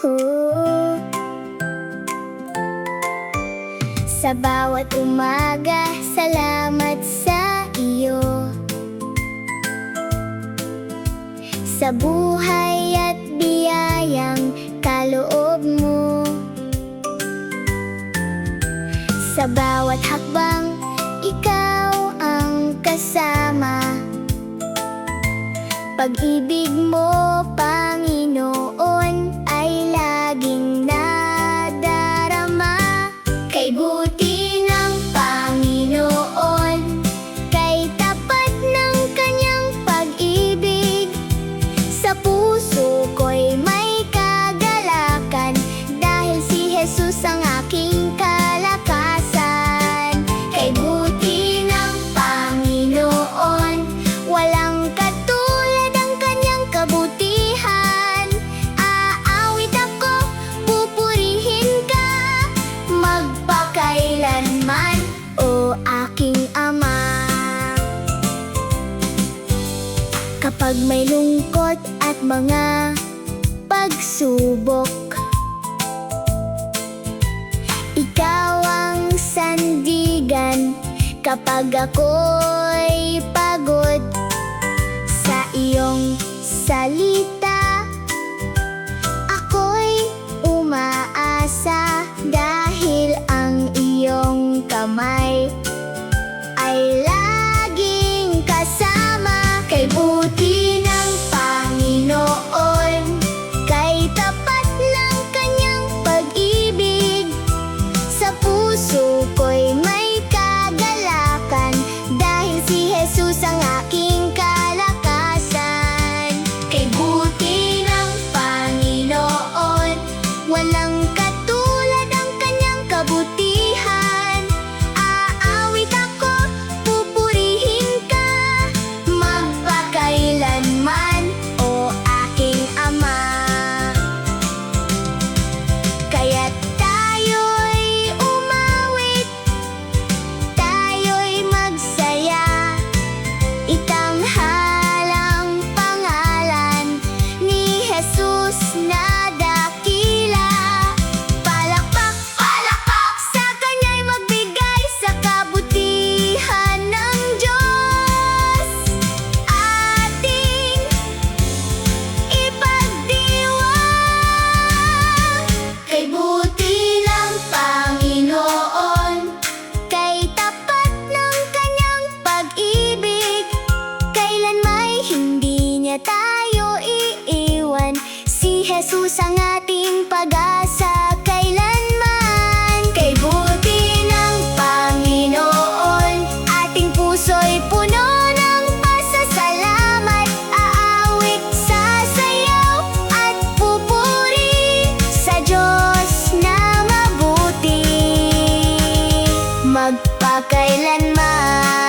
Oh. Sa bawat umaga, salamat sa iyo. Sa buhay at biyayang kaloob mo. Sa bawat hakbang, ikaw ang kasama. Pag-ibig mo, Panginoon, ay laging nadarama. Kay buti ng Panginoon, kay tapat ng kanyang pag-ibig, sa puso ko'y may kagalakan, dahil si Jesus ang aking kalakasan. Kay buti ng Panginoon, walang katulad ang kanyang kabutihan. Aawit ako, pupurihin ka, magpakailanman, o aking Ama. Kapag may lungkot at mga pagsubok, ikaw ang sandigan. Kapag ako'y pagod, sa iyong salita ako'y umaasa, dahil ang iyong kamay ay laging kasama. Kay buti ng Panginoon, kay tapat ng kanyang pag-ibig, sa puso ko'y may kagalakan, dahil si Jesus ang aking kalakasan. Kay buti ng Panginoon, walang katulad ang kanyang kabutihan. Aawit ako, pupurihin ka, magpakailanman, o aking Ama. Kaya't tayo'y umawit, tayo'y magsaya, itanghalang pangalan ni Jesus na dakila. Palakpak, palakpak, sa kanya'y magbigay sa kabutihan ng Diyos. Ating ipagdiwang. Kay buti ng Panginoon, kay tapat ng kanyang pag-ibig, kailan may hindi niya tayo iiwan. Si Jesus ang ating pag-asa kailanman. Kay buti ng Panginoon, ating puso'y puno ng pasasalamat. Aawit, sasayaw at pupuri sa Diyos na mabuti, magpakailanman.